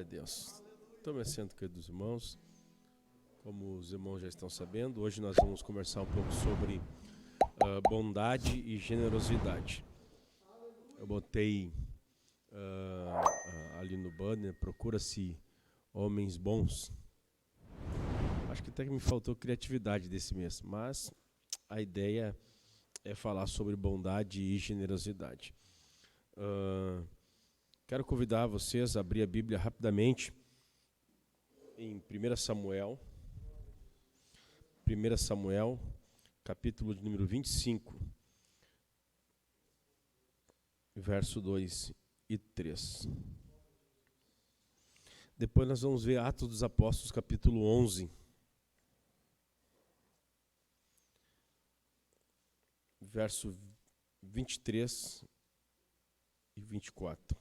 Glória a Deus. Tome assento, queridos irmãos. Como os irmãos já estão sabendo, hoje nós vamos conversar um pouco sobre bondade e generosidade. Eu botei ali no banner, procura-se homens bons. Acho que até que me faltou criatividade desse mês, mas a ideia é falar sobre bondade e generosidade. Quero convidar vocês a abrir a Bíblia rapidamente em 1 Samuel, capítulo de número 25, verso 2 e 3. Depois nós vamos ver Atos dos Apóstolos, capítulo 11, verso 23 e 24.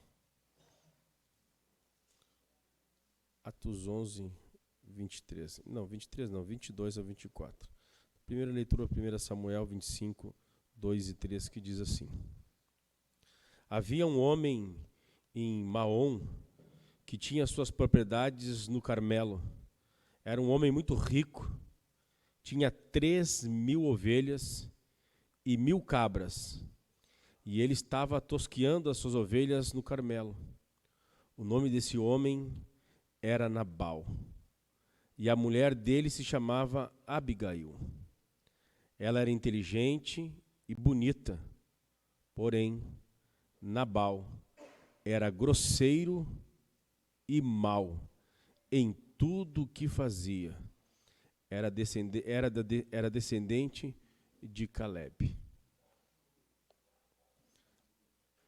Atos 11, 23. Não, 23 não, 22 a 24. Primeira leitura, 1 Samuel 25, 2 e 3, que diz assim: Havia um homem em Maom que tinha suas propriedades no Carmelo. Era um homem muito rico, tinha 3.000 ovelhas e 1.000 cabras, e ele estava tosqueando as suas ovelhas no Carmelo. O nome desse homem era Nabal, e a mulher dele se chamava Abigail. Ela era inteligente e bonita, porém Nabal era grosseiro e mau em tudo o que fazia. Era descendente de Caleb.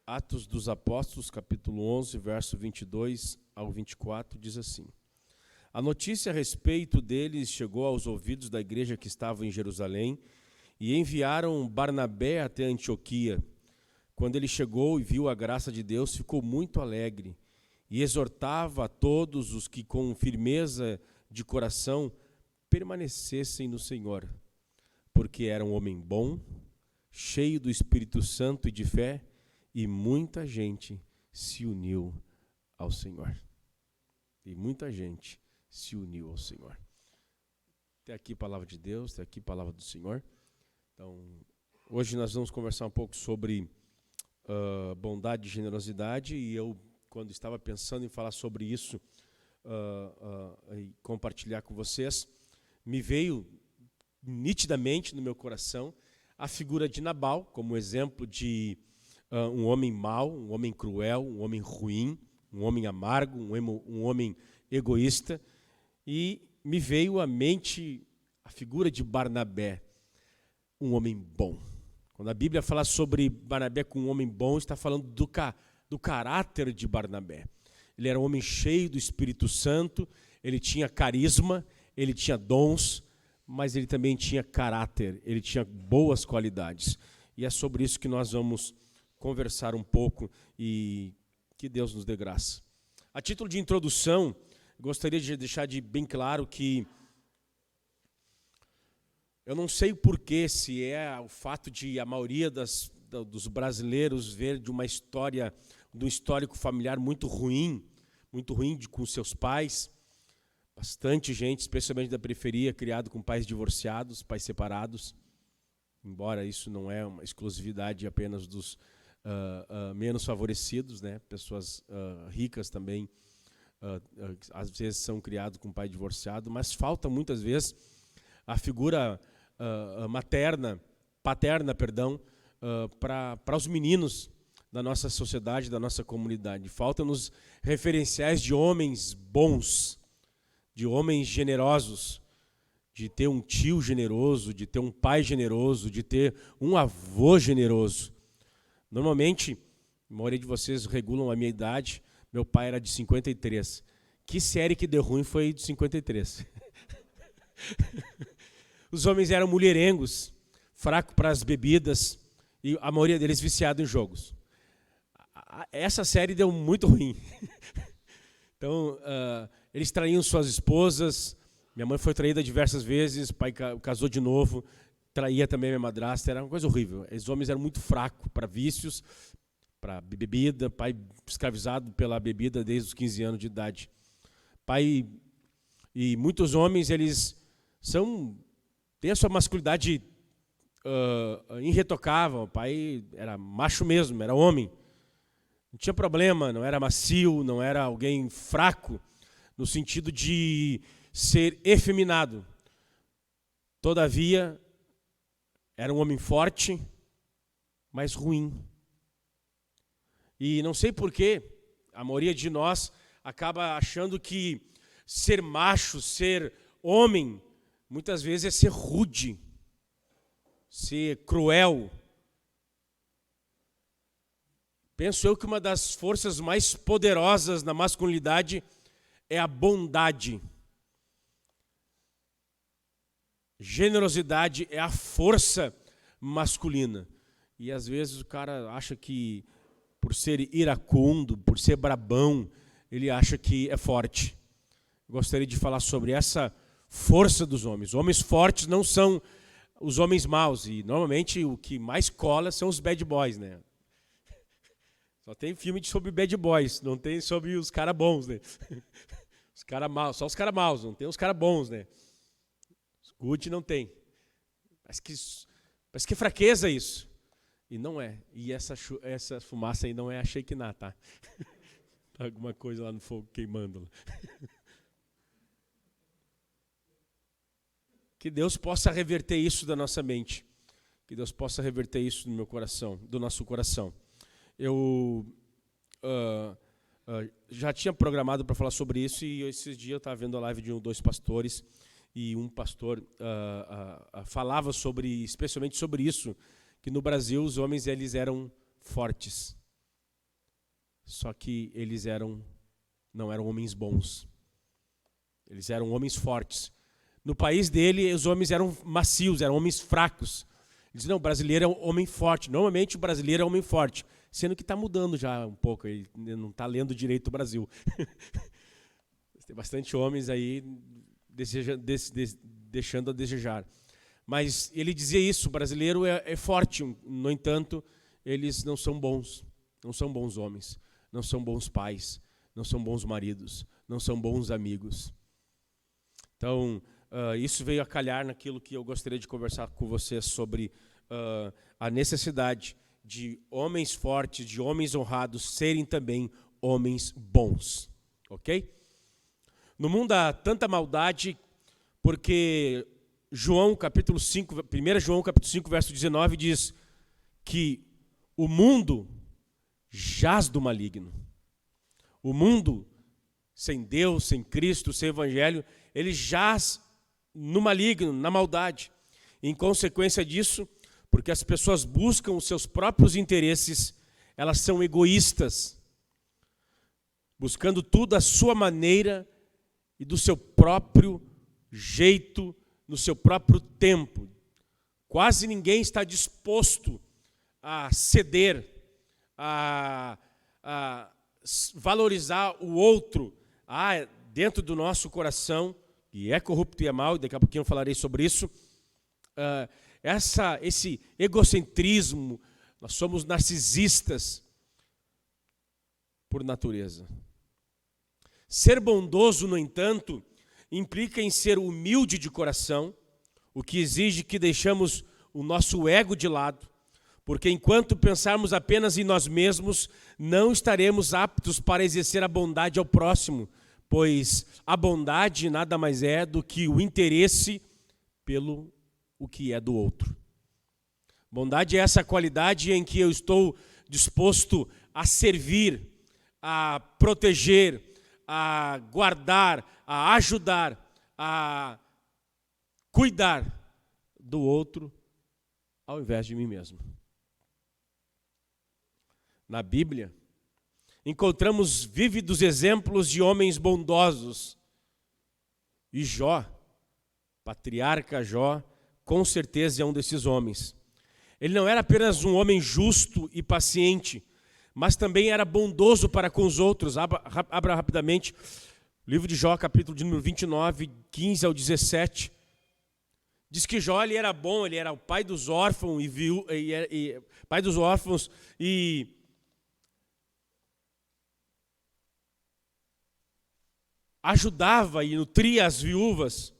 Atos dos Apóstolos, capítulo 11, verso 22 ao 24, diz assim: A notícia a respeito deles chegou aos ouvidos da igreja que estava em Jerusalém, e enviaram Barnabé até Antioquia. Quando ele chegou e viu a graça de Deus, ficou muito alegre, e exortava a todos os que com firmeza de coração permanecessem no Senhor, porque era um homem bom, cheio do Espírito Santo e de fé, e muita gente se uniu ao Senhor. E muita gente se uniu ao Senhor. Até aqui a palavra de Deus, até aqui a palavra do Senhor. Então, hoje nós vamos conversar um pouco sobre bondade e generosidade, e eu, quando estava pensando em falar sobre isso e compartilhar com vocês, me veio nitidamente no meu coração a figura de Nabal, como exemplo de um homem mau, um homem cruel, um homem ruim, um homem amargo, um homem egoísta, e me veio à mente a figura de Barnabé, um homem bom. Quando a Bíblia fala sobre Barnabé como um homem bom, está falando do caráter de Barnabé. Ele era um homem cheio do Espírito Santo, ele tinha carisma, ele tinha dons, mas ele também tinha caráter, ele tinha boas qualidades. E é sobre isso que nós vamos conversar um pouco, e que Deus nos dê graça. A título de introdução, gostaria de deixar bem claro que eu não sei o porquê, se é o fato de a maioria dos brasileiros ver de um histórico familiar muito ruim com seus pais. Bastante gente, especialmente da periferia, criado com pais divorciados, pais separados, embora isso não é uma exclusividade apenas dos menos favorecidos, né? Pessoas ricas também, às vezes são criados com pai divorciado, mas falta muitas vezes a figura paterna, para os meninos da nossa sociedade, da nossa comunidade. Faltam-nos referenciais de homens bons, de homens generosos, de ter um tio generoso, de ter um pai generoso, de ter um avô generoso. Normalmente, a maioria de vocês regulam a minha idade, meu pai era de 53. Que série que deu ruim foi de 53. Os homens eram mulherengos, fracos para as bebidas, e a maioria deles viciado em jogos. Essa série deu muito ruim. Então, eles traíam suas esposas, minha mãe foi traída diversas vezes, o pai casou de novo, traía também minha madrasta, era uma coisa horrível. Os homens eram muito fracos para vícios, para bebida, pai escravizado pela bebida desde os 15 anos de idade. Pai, e muitos homens, eles têm a sua masculinidade irretocável. O pai era macho mesmo, era homem. Não tinha problema, não era macio, não era alguém fraco, no sentido de ser efeminado. Todavia, era um homem forte, mas ruim. E não sei porquê, a maioria de nós acaba achando que ser macho, ser homem, muitas vezes é ser rude, ser cruel. Penso eu que uma das forças mais poderosas na masculinidade é a bondade. Generosidade é a força masculina. E às vezes o cara acha que, por ser iracundo, por ser brabão, ele acha que é forte. Gostaria de falar sobre essa força dos homens. Homens fortes não são os homens maus. E normalmente o que mais cola são os bad boys, né? Só tem filme sobre bad boys, não tem sobre os caras bons, né? Os caras maus, só os caras maus, não tem os caras bons, né? Os good não tem. Parece que é fraqueza isso. E não é. E essa fumaça aí não é a Shekinah, tá? Tá alguma coisa lá no fogo queimando. Que Deus possa reverter isso da nossa mente. Que Deus possa reverter isso no meu coração, do nosso coração. Eu já tinha programado para falar sobre isso e esses dias eu estava vendo a live de dois pastores e um pastor falava especialmente sobre isso, que no Brasil os homens eles eram fortes, só que eles não eram homens bons, eles eram homens fortes. No país dele os homens eram macios, eram homens fracos. Ele diz, não, o brasileiro é um homem forte. Normalmente o brasileiro é um homem forte, sendo que está mudando já um pouco, ele não está lendo direito o Brasil. Tem bastante homens aí deixando a desejar. Mas ele dizia isso, o brasileiro é forte, no entanto, eles não são bons homens, não são bons pais, não são bons maridos, não são bons amigos. Então, isso veio a calhar naquilo que eu gostaria de conversar com vocês sobre a necessidade de homens fortes, de homens honrados, serem também homens bons. Ok? No mundo há tanta maldade, porque João capítulo 5, 1 João capítulo 5, verso 19, diz que o mundo jaz do maligno. O mundo, sem Deus, sem Cristo, sem Evangelho, ele jaz no maligno, na maldade. Em consequência disso, porque as pessoas buscam os seus próprios interesses, elas são egoístas, buscando tudo à sua maneira e do seu próprio jeito, no seu próprio tempo. Quase ninguém está disposto a ceder, a valorizar o outro. Dentro do nosso coração, e é corrupto e é mau, e daqui a pouquinho eu falarei sobre isso, esse egocentrismo, nós somos narcisistas por natureza. Ser bondoso, no entanto, implica em ser humilde de coração, o que exige que deixamos o nosso ego de lado, porque enquanto pensarmos apenas em nós mesmos, não estaremos aptos para exercer a bondade ao próximo, pois a bondade nada mais é do que o interesse pelo o que é do outro. Bondade é essa qualidade em que eu estou disposto a servir, a proteger, a guardar, a ajudar, a cuidar do outro ao invés de mim mesmo. Na Bíblia, encontramos vívidos exemplos de homens bondosos. E Jó, patriarca Jó, com certeza é um desses homens. Ele não era apenas um homem justo e paciente, mas também era bondoso para com os outros. Abra rapidamente o livro de Jó, capítulo de número 29, 15 ao 17. Diz que Jó ele era bom, ele era o pai dos órfãos ajudava e nutria as viúvas.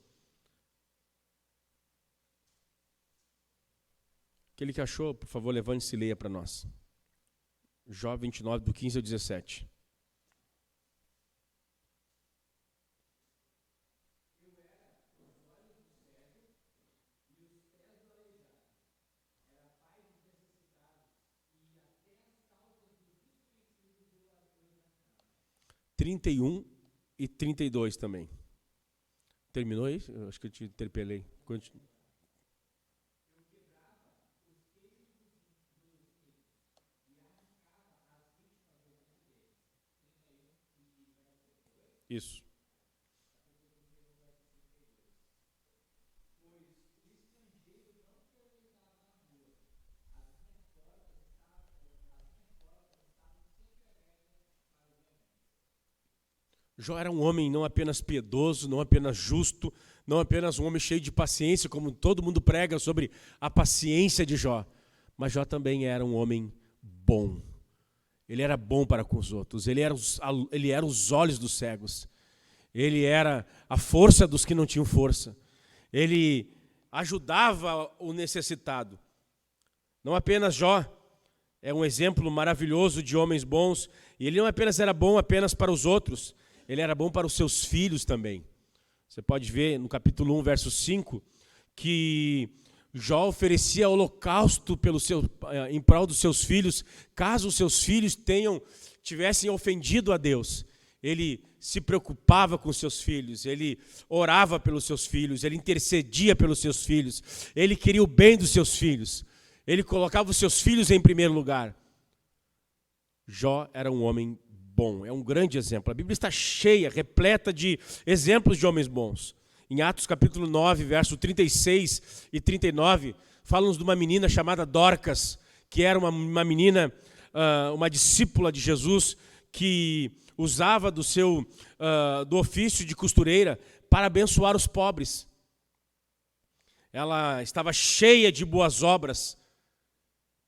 Aquele que achou, por favor, levante-se e leia para nós. Jó 29, do 15 ao 17. Trinta e 31 e 32 também. Terminou isso? Eu acho que eu te interpelei. Isso. Jó era um homem não apenas piedoso, não apenas justo, não apenas um homem cheio de paciência, como todo mundo prega sobre a paciência de Jó. Mas Jó também era um homem bom. Ele era bom para com os outros. Ele era os olhos dos cegos. Ele era a força dos que não tinham força. Ele ajudava o necessitado. Não apenas Jó é um exemplo maravilhoso de homens bons. E ele não apenas era bom apenas para os outros. Ele era bom para os seus filhos também. Você pode ver no capítulo 1, verso 5, que Jó oferecia holocausto em prol dos seus filhos, caso os seus filhos tivessem ofendido a Deus. Ele se preocupava com os seus filhos, ele orava pelos seus filhos, ele intercedia pelos seus filhos, ele queria o bem dos seus filhos, ele colocava os seus filhos em primeiro lugar. Jó era um homem bom, é um grande exemplo. A Bíblia está cheia, repleta de exemplos de homens bons. Em Atos capítulo 9, verso 36 e 39, falam-nos de uma menina chamada Dorcas, que era uma menina, uma discípula de Jesus, que usava do ofício de costureira para abençoar os pobres. Ela estava cheia de boas obras,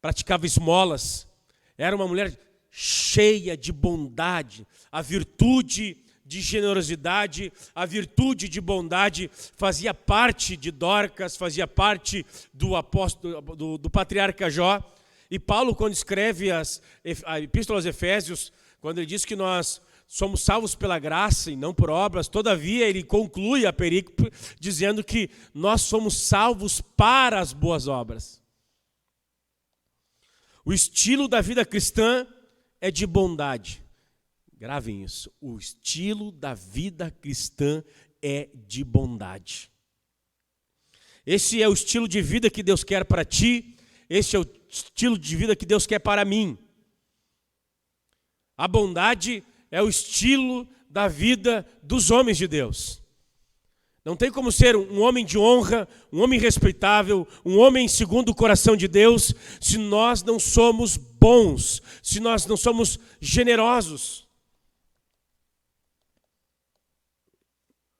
praticava esmolas, era uma mulher cheia de bondade. A virtude de generosidade, a virtude de bondade fazia parte de Dorcas, fazia parte do patriarca Jó. E Paulo, quando escreve a Epístola aos Efésios, quando ele diz que nós somos salvos pela graça e não por obras, todavia ele conclui a perícope dizendo que nós somos salvos para as boas obras. O estilo da vida cristã é de bondade. Gravem isso. O estilo da vida cristã é de bondade. Esse é o estilo de vida que Deus quer para ti. Esse é o estilo de vida que Deus quer para mim. A bondade é o estilo da vida dos homens de Deus. Não tem como ser um homem de honra, um homem respeitável, um homem segundo o coração de Deus, se nós não somos bons, se nós não somos generosos.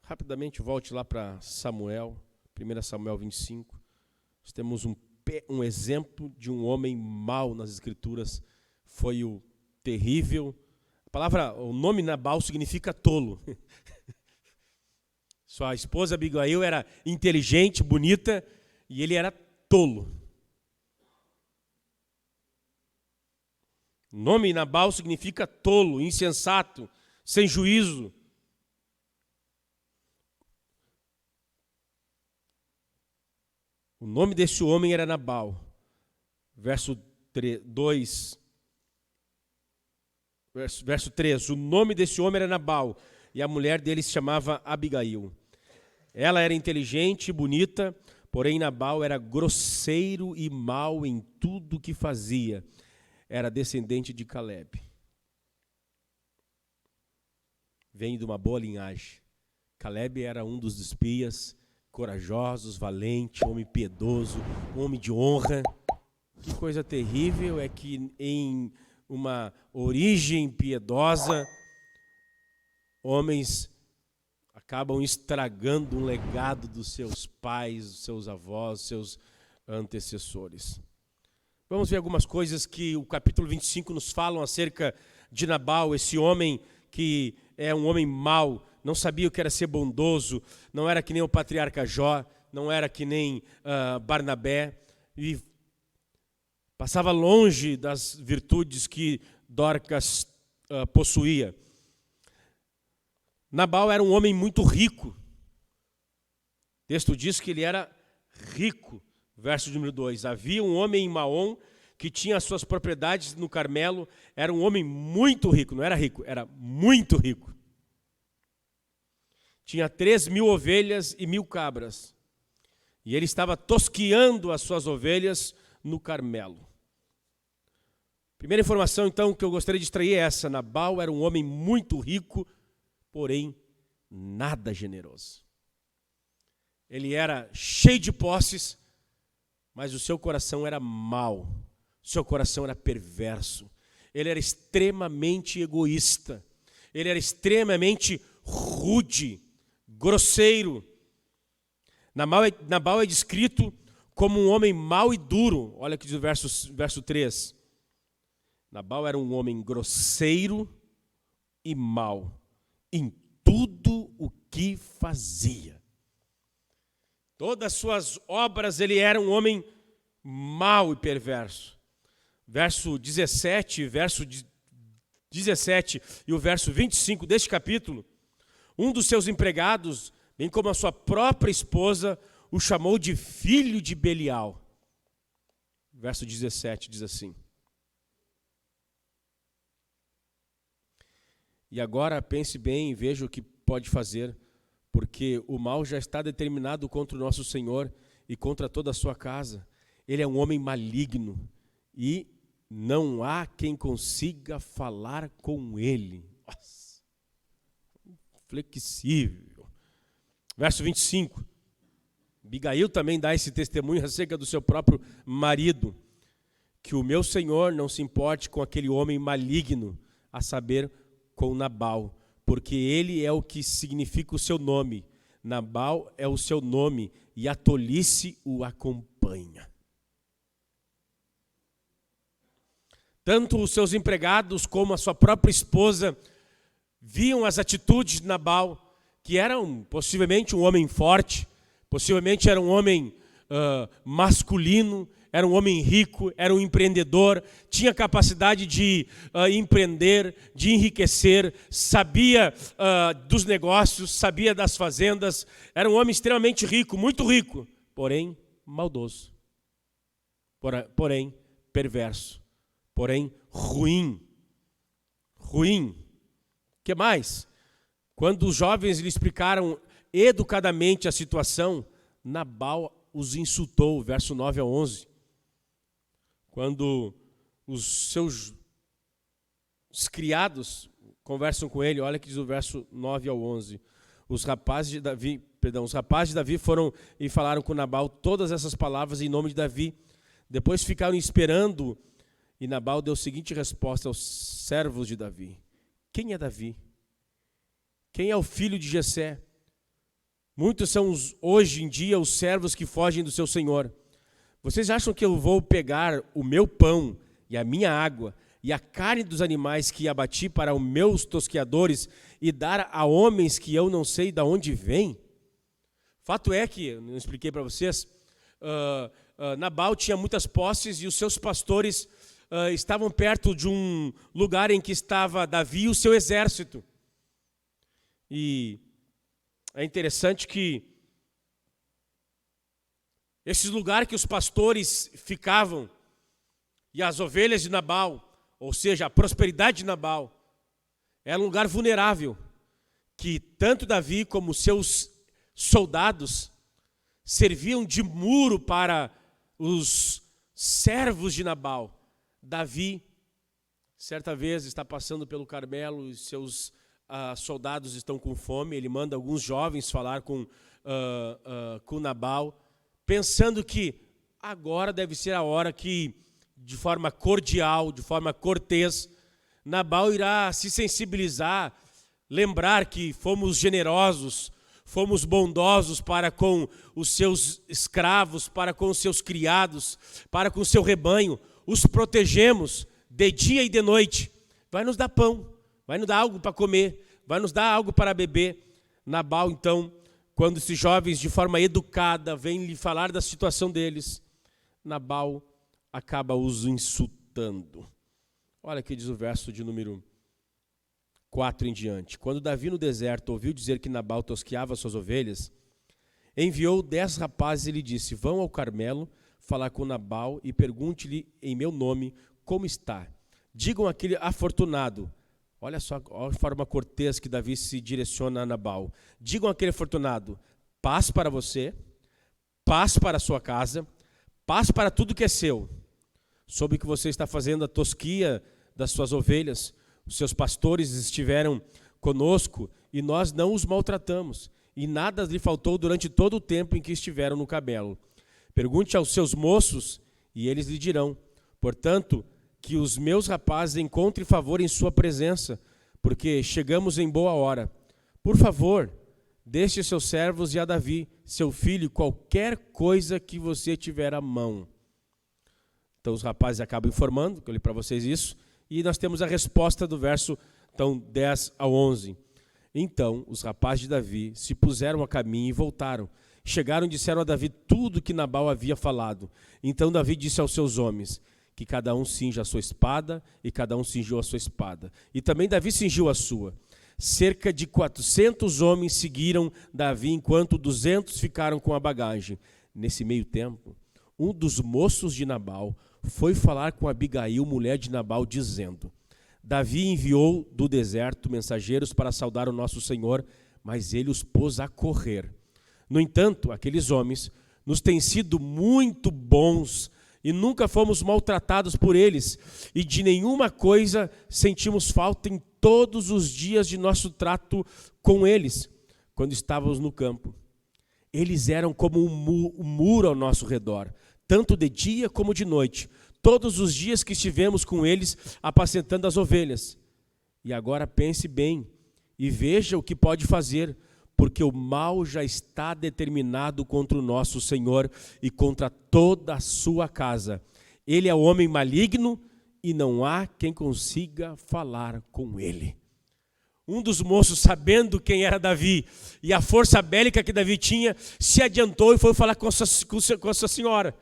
Rapidamente volte lá para Samuel, 1 Samuel 25. Nós temos um exemplo de um homem mau nas Escrituras. Foi o terrível. O nome Nabal significa tolo. Sua esposa Abigail era inteligente, bonita, e ele era tolo. O nome Nabal significa tolo, insensato, sem juízo. O nome desse homem era Nabal. Verso 3. O nome desse homem era Nabal, e a mulher dele se chamava Abigail. Ela era inteligente e bonita, porém Nabal era grosseiro e mau em tudo que fazia. Era descendente de Caleb. Vem de uma boa linhagem. Caleb era um dos espias corajosos, valente, homem piedoso, homem de honra. Que coisa terrível é que em uma origem piedosa, homens acabam estragando um legado dos seus pais, dos seus avós, dos seus antecessores. Vamos ver algumas coisas que o capítulo 25 nos falam acerca de Nabal, esse homem que é um homem mau, não sabia o que era ser bondoso, não era que nem o patriarca Jó, não era que nem Barnabé, e passava longe das virtudes que Dorcas possuía. Nabal era um homem muito rico. O texto diz que ele era rico. Verso número 2. Havia um homem em Maom que tinha as suas propriedades no Carmelo. Era um homem muito rico. Não era rico, era muito rico. Tinha 3.000 ovelhas e 1.000 cabras. E ele estava tosqueando as suas ovelhas no Carmelo. Primeira informação, então, que eu gostaria de extrair é essa. Nabal era um homem muito rico, porém, nada generoso. Ele era cheio de posses, mas o seu coração era mau. O seu coração era perverso. Ele era extremamente egoísta. Ele era extremamente rude, grosseiro. Nabal é descrito como um homem mau e duro. Olha aqui o verso 3. Nabal era um homem grosseiro e mau em tudo o que fazia. Todas as suas obras, ele era um homem mau e perverso. Verso 17 e o verso 25 deste capítulo, um dos seus empregados, bem como a sua própria esposa, o chamou de filho de Belial. Verso 17 diz assim: e agora pense bem e veja o que pode fazer, porque o mal já está determinado contra o nosso Senhor e contra toda a sua casa. Ele é um homem maligno e não há quem consiga falar com ele. Nossa, flexível. Verso 25. Abigail também dá esse testemunho acerca do seu próprio marido, que o meu Senhor não se importe com aquele homem maligno, a saber, com Nabal, porque ele é o que significa o seu nome. Nabal é o seu nome e a tolice o acompanha. Tanto os seus empregados como a sua própria esposa viam as atitudes de Nabal, que era possivelmente um homem forte, possivelmente era um homem masculino, era um homem rico, era um empreendedor, tinha capacidade de empreender, de enriquecer, sabia dos negócios, sabia das fazendas, era um homem extremamente rico, muito rico, porém maldoso, porém perverso, porém ruim. O que mais? Quando os jovens lhe explicaram educadamente a situação, Nabal os insultou, verso 9 a 11. Quando os seus criados conversam com ele, olha que diz o verso 9 ao 11. Os rapazes de Davi foram e falaram com Nabal todas essas palavras em nome de Davi. Depois ficaram esperando e Nabal deu a seguinte resposta aos servos de Davi: quem é Davi? Quem é o filho de Jessé? Muitos são hoje em dia os servos que fogem do seu senhor. Vocês acham que eu vou pegar o meu pão e a minha água e a carne dos animais que abati para os meus tosqueadores e dar a homens que eu não sei de onde vêm? Fato é que, eu não expliquei para vocês, Nabal tinha muitas posses e os seus pastores estavam perto de um lugar em que estava Davi e o seu exército. E é interessante que esses lugares que os pastores ficavam e as ovelhas de Nabal, ou seja, a prosperidade de Nabal, era um lugar vulnerável, que tanto Davi como os seus soldados serviam de muro para os servos de Nabal. Davi, certa vez, está passando pelo Carmelo e seus soldados estão com fome. Ele manda alguns jovens falar com Nabal, pensando que agora deve ser a hora que, de forma cordial, de forma cortês, Nabal irá se sensibilizar, lembrar que fomos generosos, fomos bondosos para com os seus escravos, para com os seus criados, para com o seu rebanho, os protegemos de dia e de noite. Vai nos dar pão, vai nos dar algo para comer, vai nos dar algo para beber. Nabal, então, quando esses jovens, de forma educada, vêm lhe falar da situação deles, Nabal acaba os insultando. Olha aqui diz o verso de número 4 em diante. Quando Davi no deserto ouviu dizer que Nabal tosqueava suas ovelhas, enviou 10 rapazes e lhe disse: vão ao Carmelo falar com Nabal e pergunte-lhe em meu nome como está. Digam aquele afortunado. Olha só a forma cortês que Davi se direciona a Nabal. Digam aquele afortunado: paz para você, paz para a sua casa, paz para tudo que é seu. Soube que você está fazendo a tosquia das suas ovelhas. Os seus pastores estiveram conosco e nós não os maltratamos. E nada lhe faltou durante todo o tempo em que estiveram no Carmelo. Pergunte aos seus moços e eles lhe dirão. Portanto, que os meus rapazes encontrem favor em sua presença, porque chegamos em boa hora. Por favor, deixe seus servos e a Davi, seu filho, qualquer coisa que você tiver à mão. Então os rapazes acabam informando, que eu li para vocês isso, e nós temos a resposta do verso 10 ao 11. Então os rapazes de Davi se puseram a caminho e voltaram. Chegaram e disseram a Davi tudo que Nabal havia falado. Então Davi disse aos seus homens que cada um cinja a sua espada, e cada um cingiu a sua espada. E também Davi cingiu a sua. Cerca de 400 homens seguiram Davi, enquanto 200 ficaram com a bagagem. Nesse meio tempo, um dos moços de Nabal foi falar com Abigail, mulher de Nabal, dizendo: Davi enviou do deserto mensageiros para saudar o nosso Senhor, mas ele os pôs a correr. No entanto, aqueles homens nos têm sido muito bons e nunca fomos maltratados por eles, e de nenhuma coisa sentimos falta em todos os dias de nosso trato com eles, quando estávamos no campo. Eles eram como um muro ao nosso redor, tanto de dia como de noite, todos os dias que estivemos com eles apacentando as ovelhas. E agora pense bem e veja o que pode fazer, porque o mal já está determinado contra o nosso Senhor e contra toda a sua casa. Ele é um homem maligno e não há quem consiga falar com ele. Um dos moços, sabendo quem era Davi e a força bélica que Davi tinha, se adiantou e foi falar com a sua senhora.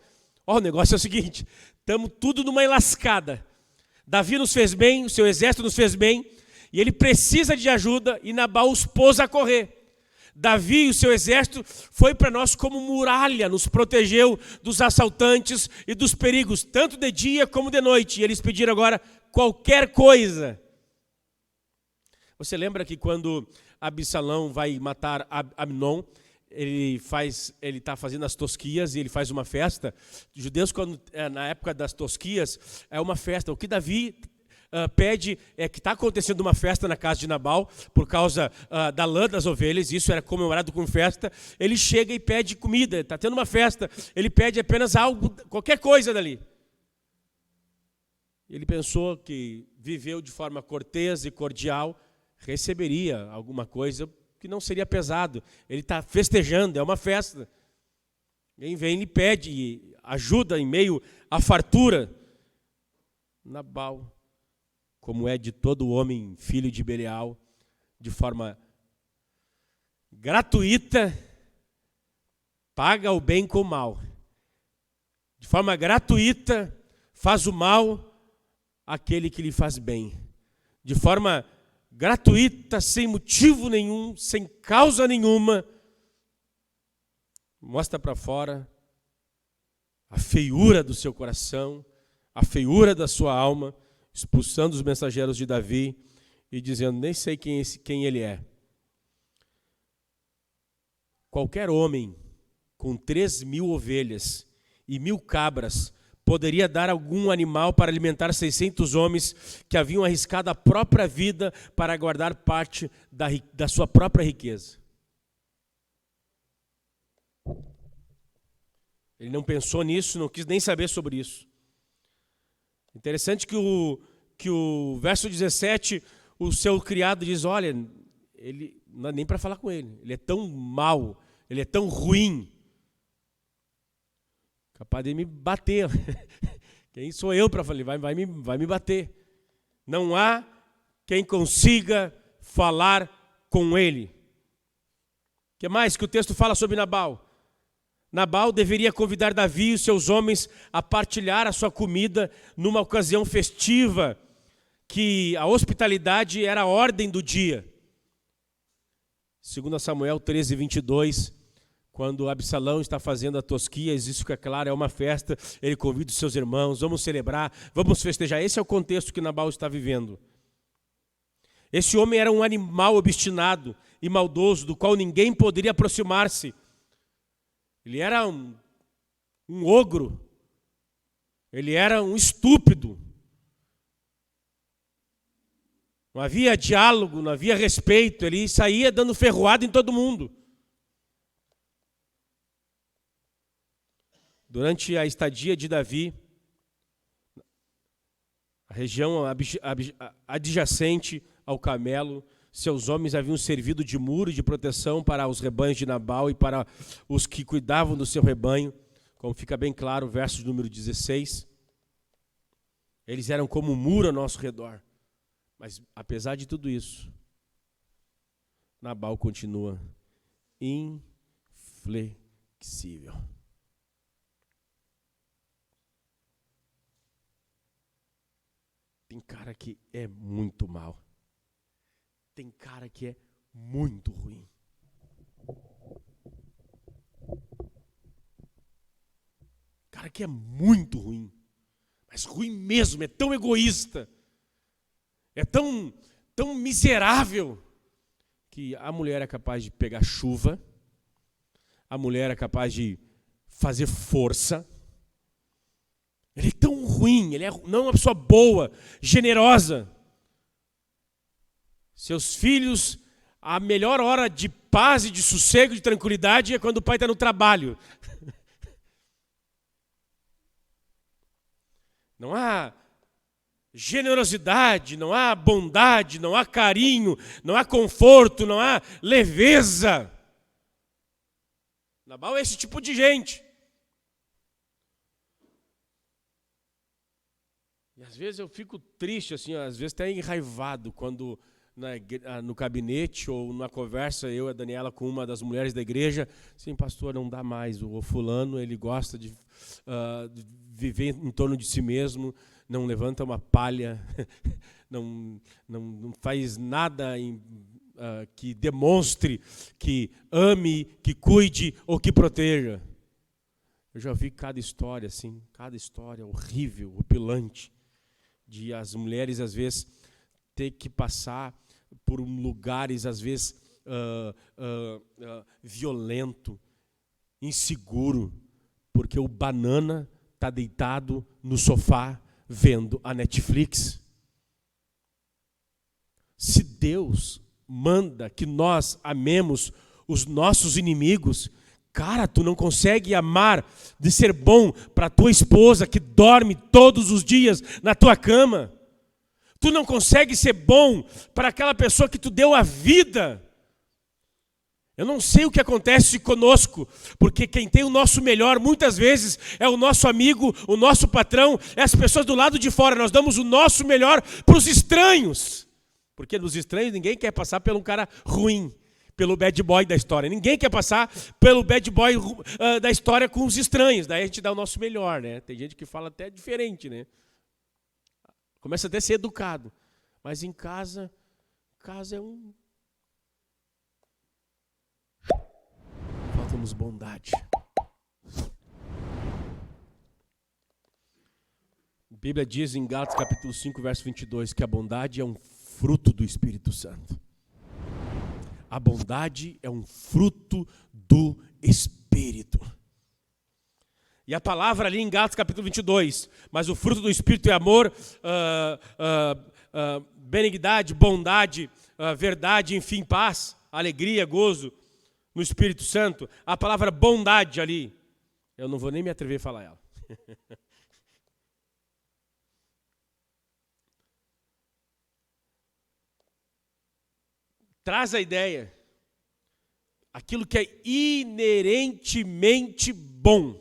O negócio é o seguinte: estamos tudo numa enlascada. Davi nos fez bem, o seu exército nos fez bem, e ele precisa de ajuda, e Nabal os pôs a correr. Davi e o seu exército foi para nós como muralha, nos protegeu dos assaltantes e dos perigos, tanto de dia como de noite. E eles pediram agora qualquer coisa. Você lembra que quando Absalão vai matar Amnon, ele está fazendo as tosquias e ele faz uma festa? Os judeus, na época das tosquias, é uma festa. O que Davi pede é que está acontecendo uma festa na casa de Nabal por causa da lã das ovelhas. Isso era comemorado com festa. Ele chega e pede comida, está tendo uma festa, ele pede apenas algo, qualquer coisa dali. Ele pensou que viveu de forma cortês e cordial, receberia alguma coisa que não seria pesado. Ele está festejando, é uma festa. Quem vem e pede ajuda em meio à fartura. Nabal, como é de todo homem filho de Belial, de forma gratuita, paga o bem com o mal. De forma gratuita, faz o mal àquele que lhe faz bem. De forma gratuita, sem motivo nenhum, sem causa nenhuma, mostra para fora a feiura do seu coração, a feiura da sua alma, expulsando os mensageiros de Davi e dizendo: nem sei quem ele é. Qualquer homem com 3.000 ovelhas e 1.000 cabras poderia dar algum animal para alimentar 600 homens que haviam arriscado a própria vida para guardar parte da sua própria riqueza. Ele não pensou nisso, não quis nem saber sobre isso. Interessante que o verso 17, o seu criado diz: olha, ele não dá nem para falar com ele. Ele é tão mau, ele é tão ruim, capaz de me bater. Quem sou eu para falar? Vai me bater. Não há quem consiga falar com ele. O que mais que o texto fala sobre Nabal? Nabal deveria convidar Davi e os seus homens a partilhar a sua comida numa ocasião festiva, que a hospitalidade era a ordem do dia. 2 Samuel 13, 22, quando Absalão está fazendo a tosquia, isso que é claro, é uma festa, ele convida os seus irmãos, vamos celebrar, vamos festejar. Esse é o contexto que Nabal está vivendo. Esse homem era um animal obstinado e maldoso, do qual ninguém poderia aproximar-se. Ele era um ogro, ele era um estúpido. Não havia diálogo, não havia respeito, ele saía dando ferroada em todo mundo. Durante a estadia de Davi, a região adjacente ao Carmelo, seus homens haviam servido de muro de proteção para os rebanhos de Nabal e para os que cuidavam do seu rebanho, como fica bem claro, verso número 16. Eles eram como um muro ao nosso redor. Mas, apesar de tudo isso, Nabal continua inflexível. Tem cara que é muito mal. Tem cara que é muito ruim. Cara que é muito ruim. Mas ruim mesmo, é tão egoísta. É tão miserável que a mulher é capaz de pegar chuva, a mulher é capaz de fazer força. Ele é tão ruim, ele não é uma pessoa boa, generosa. Seus filhos, a melhor hora de paz e de sossego, de tranquilidade é quando o pai está no trabalho. Não há generosidade, não há bondade, não há carinho, não há conforto, não há leveza. Nabal é esse tipo de gente. E às vezes eu fico triste, assim, às vezes até enraivado, quando no gabinete ou na conversa, eu e a Daniela com uma das mulheres da igreja, assim, pastor, não dá mais, o fulano, ele gosta de viver em torno de si mesmo, não levanta uma palha, não faz nada que demonstre que ame, que cuide ou que proteja. Eu já vi cada história assim, cada história horrível, opilante, de as mulheres às vezes ter que passar por lugares às vezes violento, inseguro, porque o banana está deitado no sofá vendo a Netflix. Se Deus manda que nós amemos os nossos inimigos, cara, tu não consegue amar de ser bom para tua esposa que dorme todos os dias na tua cama. Tu não consegue ser bom para aquela pessoa que tu deu a vida. Eu não sei o que acontece conosco, porque quem tem o nosso melhor muitas vezes é o nosso amigo, o nosso patrão, é as pessoas do lado de fora. Nós damos o nosso melhor para os estranhos, porque nos estranhos ninguém quer passar por um cara ruim, pelo bad boy da história. Ninguém quer passar pelo bad boy da história com os estranhos. Daí a gente dá o nosso melhor, né? Tem gente que fala até diferente, né? Começa até a ser educado. Mas em casa é um... Falta-nos bondade. A Bíblia diz em Gálatas capítulo 5, verso 22, que a bondade é um fruto do Espírito Santo. A bondade é um fruto do Espírito. E a palavra ali em Gálatas capítulo 22, mas o fruto do Espírito é amor, benignidade, bondade, verdade, enfim, paz, alegria, gozo no Espírito Santo. A palavra bondade ali, eu não vou nem me atrever a falar ela. Traz a ideia, aquilo que é inerentemente bom,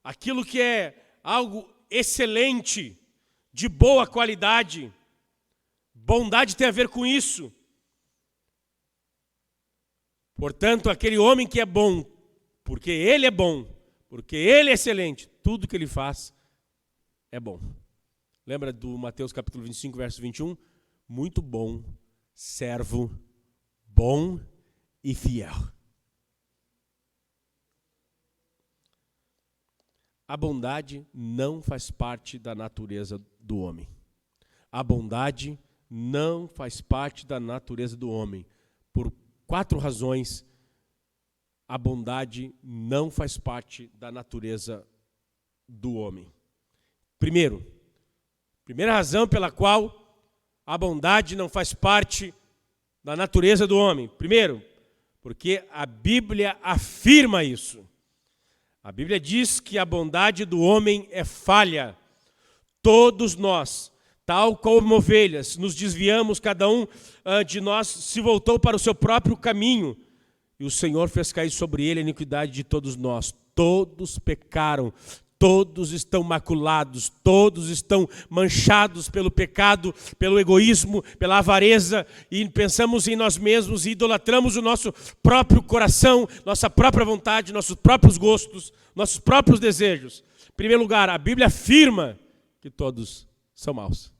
aquilo que é algo excelente de boa qualidade. Bondade tem a ver com isso. Portanto, aquele homem que é bom, porque ele é bom, porque ele é excelente, tudo que ele faz é bom. Lembra do Mateus capítulo 25, verso 21? Muito bom, servo, bom e fiel. A bondade não faz parte da natureza do homem. A bondade não faz parte da natureza do homem. Por 4 razões, a bondade não faz parte da natureza do homem. Primeira razão pela qual a bondade não faz parte da natureza do homem. Primeiro, porque a Bíblia afirma isso. A Bíblia diz que a bondade do homem é falha. Todos nós, tal como ovelhas, nos desviamos, cada um de nós se voltou para o seu próprio caminho. E o Senhor fez cair sobre ele a iniquidade de todos nós. Todos pecaram, todos estão maculados, todos estão manchados pelo pecado, pelo egoísmo, pela avareza, e pensamos em nós mesmos e idolatramos o nosso próprio coração, nossa própria vontade, nossos próprios gostos, nossos próprios desejos. Em primeiro lugar, a Bíblia afirma que todos são maus.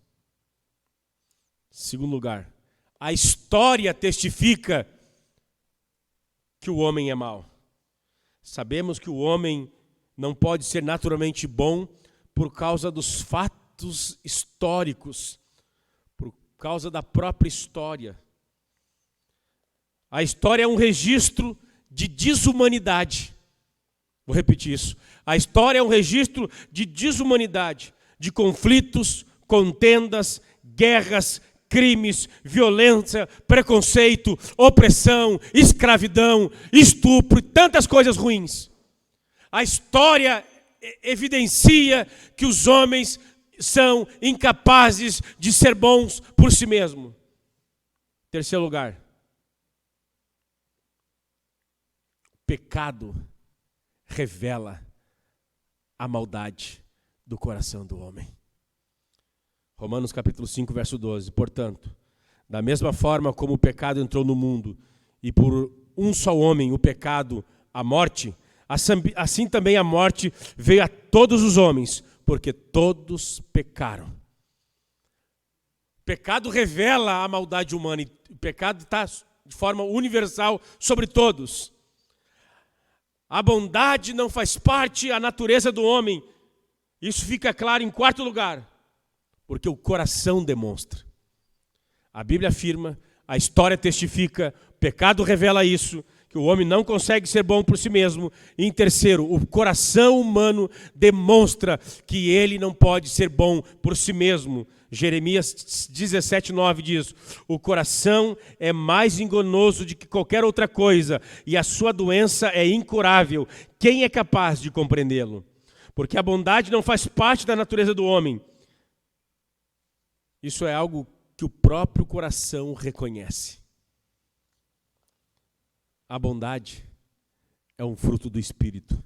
Em segundo lugar, a história testifica que o homem é mau. Sabemos que o homem não pode ser naturalmente bom por causa dos fatos históricos, por causa da própria história. A história é um registro de desumanidade. Vou repetir isso. A história é um registro de desumanidade, de conflitos, contendas, guerras, crimes, violência, preconceito, opressão, escravidão, estupro e tantas coisas ruins. A história evidencia que os homens são incapazes de ser bons por si mesmos. Terceiro lugar, o pecado revela a maldade do coração do homem. Romanos capítulo 5, verso 12. Portanto, da mesma forma como o pecado entrou no mundo, e por um só homem o pecado, a morte, assim também a morte veio a todos os homens, porque todos pecaram. O pecado revela a maldade humana, e o pecado está de forma universal sobre todos. A bondade não faz parte da natureza do homem. Isso fica claro em quarto lugar, porque o coração demonstra. A Bíblia afirma, a história testifica, o pecado revela isso, que o homem não consegue ser bom por si mesmo. E em terceiro, o coração humano demonstra que ele não pode ser bom por si mesmo. Jeremias 17:9 diz: o coração é mais enganoso do que qualquer outra coisa, e a sua doença é incurável. Quem é capaz de compreendê-lo? Porque a bondade não faz parte da natureza do homem. Isso é algo que o próprio coração reconhece. A bondade é um fruto do Espírito.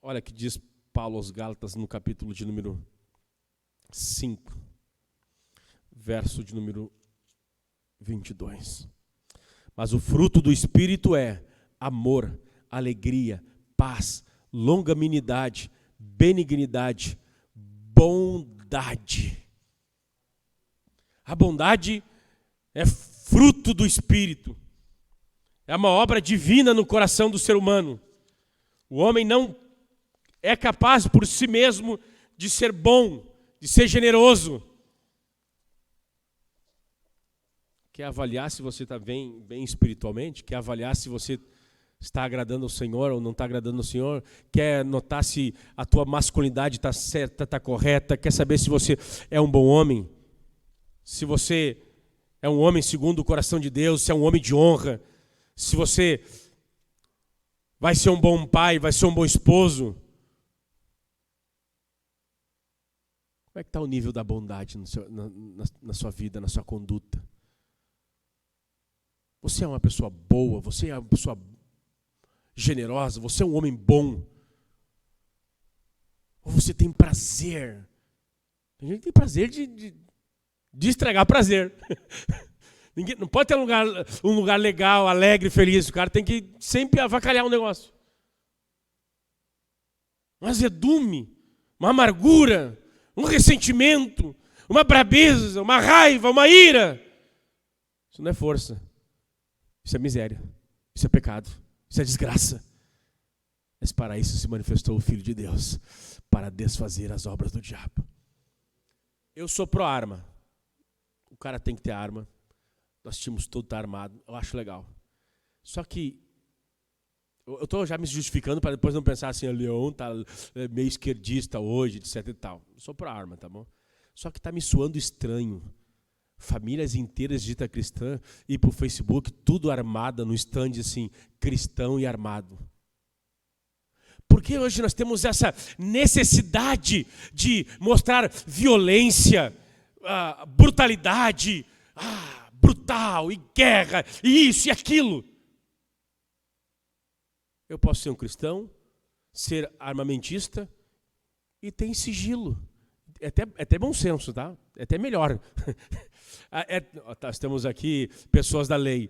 Olha o que diz Paulo aos Gálatas no capítulo de número 5, verso de número 22. Mas o fruto do Espírito é amor, alegria, paz, longanimidade, benignidade, bondade. A bondade é fruto do Espírito. É uma obra divina no coração do ser humano. O homem não é capaz por si mesmo de ser bom, de ser generoso. Quer avaliar se você está bem espiritualmente? Quer avaliar se você está agradando ao Senhor ou não está agradando ao Senhor? Quer notar se a tua masculinidade está certa, está correta? Quer saber se você é um bom homem? Se você é um homem segundo o coração de Deus, se é um homem de honra, se você vai ser um bom pai, vai ser um bom esposo. Como é que está o nível da bondade na sua vida, na sua conduta? Você é uma pessoa boa, você é uma pessoa generosa, você é um homem bom? Ou você tem prazer Tem gente que tem prazer de estragar prazer. Não pode ter um lugar legal, alegre, feliz. O cara tem que sempre avacalhar um negócio. Um azedume, uma amargura, um ressentimento, uma brabeza, uma raiva, uma ira. Isso não é força. Isso é miséria. Isso é pecado. Isso é desgraça. Mas para isso se manifestou o Filho de Deus, para desfazer as obras do diabo. Eu sou pró-arma. O cara tem que ter arma. Nós tínhamos todo armado. Eu acho legal. Só que eu estou já me justificando para depois não pensar assim, o Leão está meio esquerdista hoje, etc e tal. Eu sou pró-arma, tá bom? Só que está me soando estranho. Famílias inteiras de dita cristã e para o Facebook, tudo armada no stand assim, cristão e armado. Porque hoje nós temos essa necessidade de mostrar violência, brutalidade, brutal, e guerra, e isso e aquilo. Eu posso ser um cristão, ser armamentista e ter sigilo. É até bom senso, tá? É até melhor. Nós temos aqui pessoas da lei.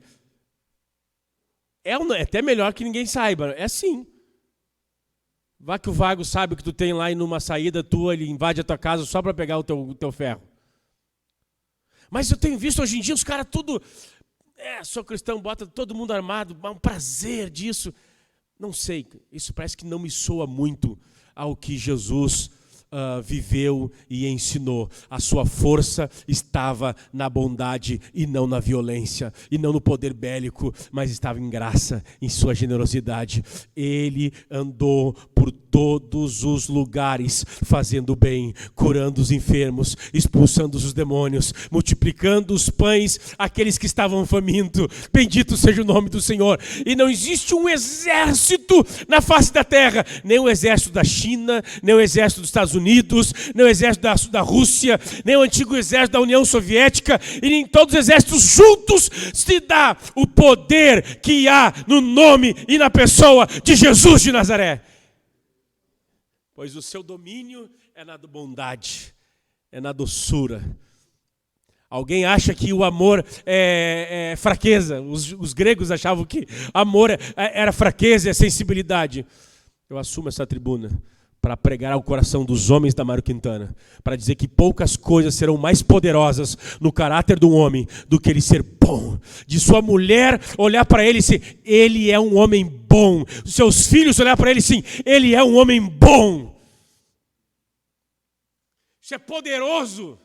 É até melhor que ninguém saiba. É sim. Vá que o vago sabe o que tu tem lá e numa saída tua ele invade a tua casa só para pegar o teu ferro. Mas eu tenho visto hoje em dia os caras tudo... sou cristão, bota todo mundo armado, um prazer disso. Não sei, isso parece que não me soa muito ao que Jesus viveu e ensinou. A sua força estava na bondade e não na violência, e não no poder bélico, mas estava em graça, em sua generosidade. Ele andou por todos os lugares, fazendo bem, curando os enfermos, expulsando os demônios, multiplicando os pães àqueles que estavam famintos. Bendito seja o nome do Senhor. E não existe um exército na face da terra, nem o exército da China, nem o exército dos Estados Unidos, nem o exército da Rússia, nem o antigo exército da União Soviética, e nem todos os exércitos juntos se dá o poder que há no nome e na pessoa de Jesus de Nazaré. Pois o seu domínio é na bondade, é na doçura. Alguém acha que o amor é fraqueza. Os gregos achavam que amor era fraqueza, é sensibilidade. Eu assumo essa tribuna para pregar ao coração dos homens da Mário Quintana, para dizer que poucas coisas serão mais poderosas no caráter do homem do que ele ser bom. De sua mulher olhar para ele e dizer, ele é um homem bom. Dos seus filhos olhar para ele e dizer, ele é um homem bom. Isso é poderoso.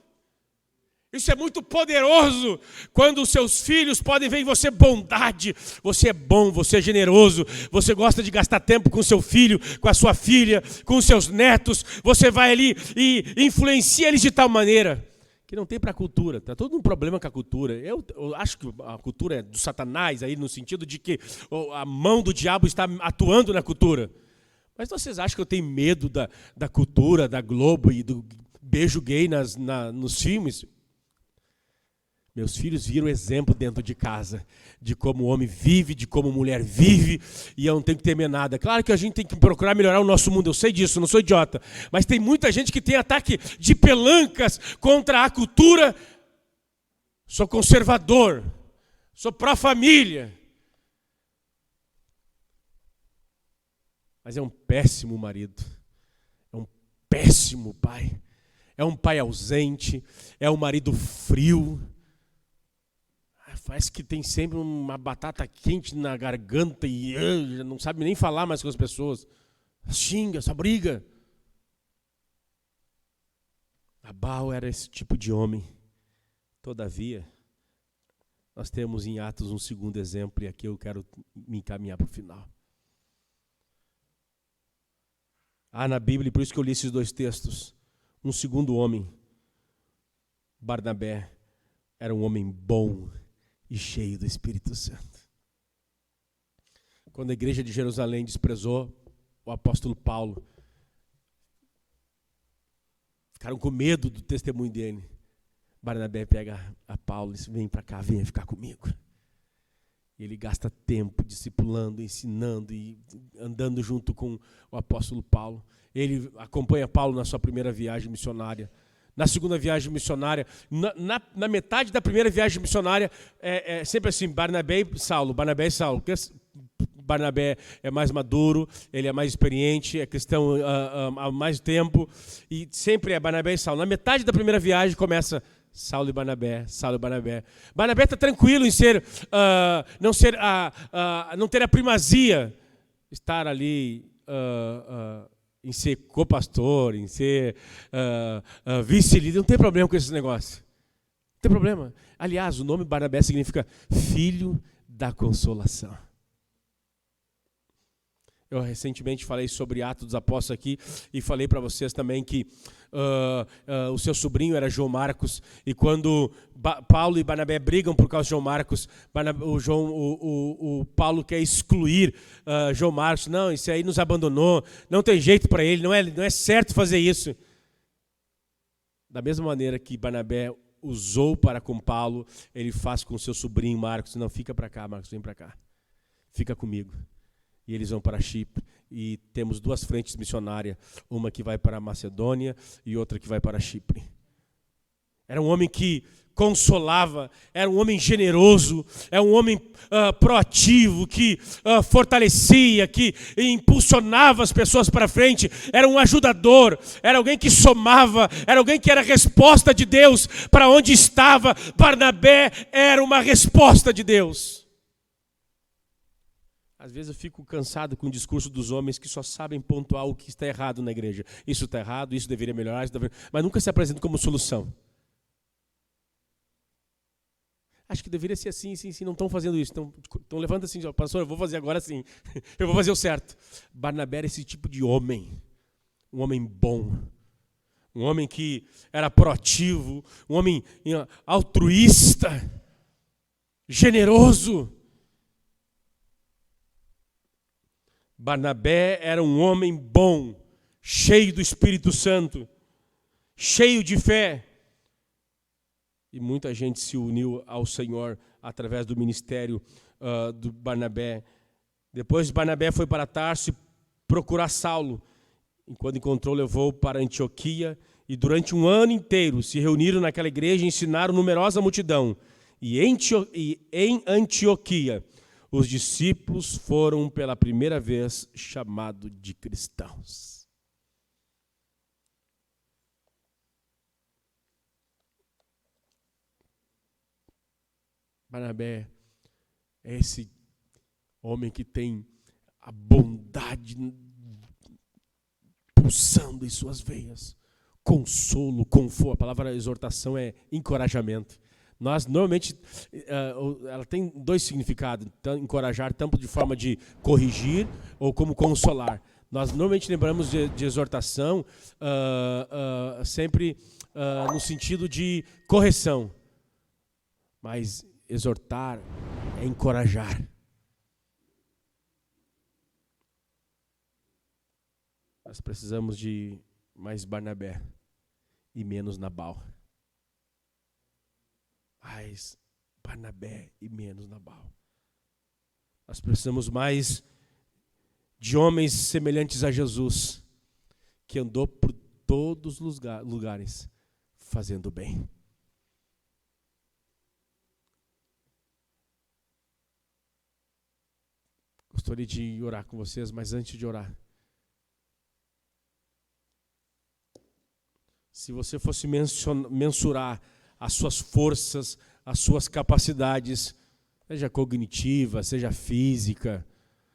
Isso é muito poderoso, quando os seus filhos podem ver em você bondade. Você é bom, você é generoso, você gosta de gastar tempo com seu filho, com a sua filha, com os seus netos. Você vai ali e influencia eles de tal maneira que não tem para a cultura. Está todo um problema com a cultura. Eu acho que a cultura é do Satanás, aí, no sentido de que a mão do diabo está atuando na cultura. Mas vocês acham que eu tenho medo da cultura, da Globo e do beijo gay nos filmes? Meus filhos viram exemplo dentro de casa, de como o homem vive, de como a mulher vive, e eu não tenho que temer nada. Claro que a gente tem que procurar melhorar o nosso mundo, eu sei disso, não sou idiota. Mas tem muita gente que tem ataque de pelancas contra a cultura. Sou conservador, sou pró-família. Mas é um péssimo marido, é um péssimo pai, é um pai ausente, é um marido frio. Parece que tem sempre uma batata quente na garganta e não sabe nem falar mais com as pessoas. Xinga, só briga. Nabal era esse tipo de homem. Todavia, nós temos em Atos um segundo exemplo, e aqui eu quero me encaminhar para o final. Na Bíblia, e por isso que eu li esses dois textos, um segundo homem, Barnabé, era um homem bom e cheio do Espírito Santo. Quando a igreja de Jerusalém desprezou o apóstolo Paulo, ficaram com medo do testemunho dele. Barnabé pega a Paulo e diz, vem para cá, venha ficar comigo. E ele gasta tempo discipulando, ensinando e andando junto com o apóstolo Paulo. Ele acompanha Paulo na sua primeira viagem missionária, Na segunda viagem missionária, na metade da primeira viagem missionária, é sempre assim, Barnabé e Saulo, Barnabé e Saulo. Porque Barnabé é mais maduro, ele é mais experiente, é cristão há mais tempo, e sempre é Barnabé e Saulo. Na metade da primeira viagem começa Saulo e Barnabé, Saulo e Barnabé. Barnabé está tranquilo em não ter a primazia, estar ali em ser co-pastor, em ser vice-líder, não tem problema com esse negócio. Não tem problema. Aliás, o nome Barnabé significa filho da consolação. Eu recentemente falei sobre Atos dos Apóstolos aqui e falei para vocês também que o seu sobrinho era João Marcos, e quando Paulo e Barnabé brigam por causa de João Marcos, o Paulo quer excluir João Marcos. Não, esse aí nos abandonou, não tem jeito para ele, não é certo fazer isso. Da mesma maneira que Barnabé usou para com Paulo, ele faz com o seu sobrinho Marcos. Não, fica para cá, Marcos, vem para cá, fica comigo. E eles vão para Chipre, e temos duas frentes missionárias, uma que vai para a Macedônia e outra que vai para Chipre. Era um homem que consolava, era um homem generoso, era um homem proativo, que fortalecia, que impulsionava as pessoas para frente, era um ajudador, era alguém que somava, era alguém que era resposta de Deus para onde estava. Barnabé era uma resposta de Deus. Às vezes eu fico cansado com o discurso dos homens que só sabem pontuar o que está errado na igreja. Isso está errado, isso deveria melhorar, mas nunca se apresentam como solução. Acho que deveria ser assim, sim, não estão fazendo isso. Então levanta assim, pastor, eu vou fazer agora sim. Eu vou fazer o certo. Barnabé era esse tipo de homem. Um homem bom. Um homem que era proativo. Um homem altruísta. Generoso. Barnabé era um homem bom, cheio do Espírito Santo, cheio de fé. E muita gente se uniu ao Senhor através do ministério do Barnabé. Depois Barnabé foi para Tarso procurar Saulo. E quando encontrou, levou para Antioquia. E durante um ano inteiro se reuniram naquela igreja e ensinaram numerosa multidão. E em Antioquia, os discípulos foram pela primeira vez chamados de cristãos. Barnabé é esse homem que tem a bondade pulsando em suas veias. Consolo, conforto. A palavra exortação é encorajamento. Nós, normalmente, ela tem dois significados. Encorajar, tanto de forma de corrigir ou como consolar. Nós, normalmente, lembramos de exortação sempre no sentido de correção. Mas exortar é encorajar. Nós precisamos de mais Barnabé e menos Nabal. Mais Barnabé e menos Nabal. Nós precisamos mais de homens semelhantes a Jesus, que andou por todos os lugares fazendo bem. Gostaria de orar com vocês, mas antes de orar, se você fosse mensurar as suas forças, as suas capacidades, seja cognitiva, seja física,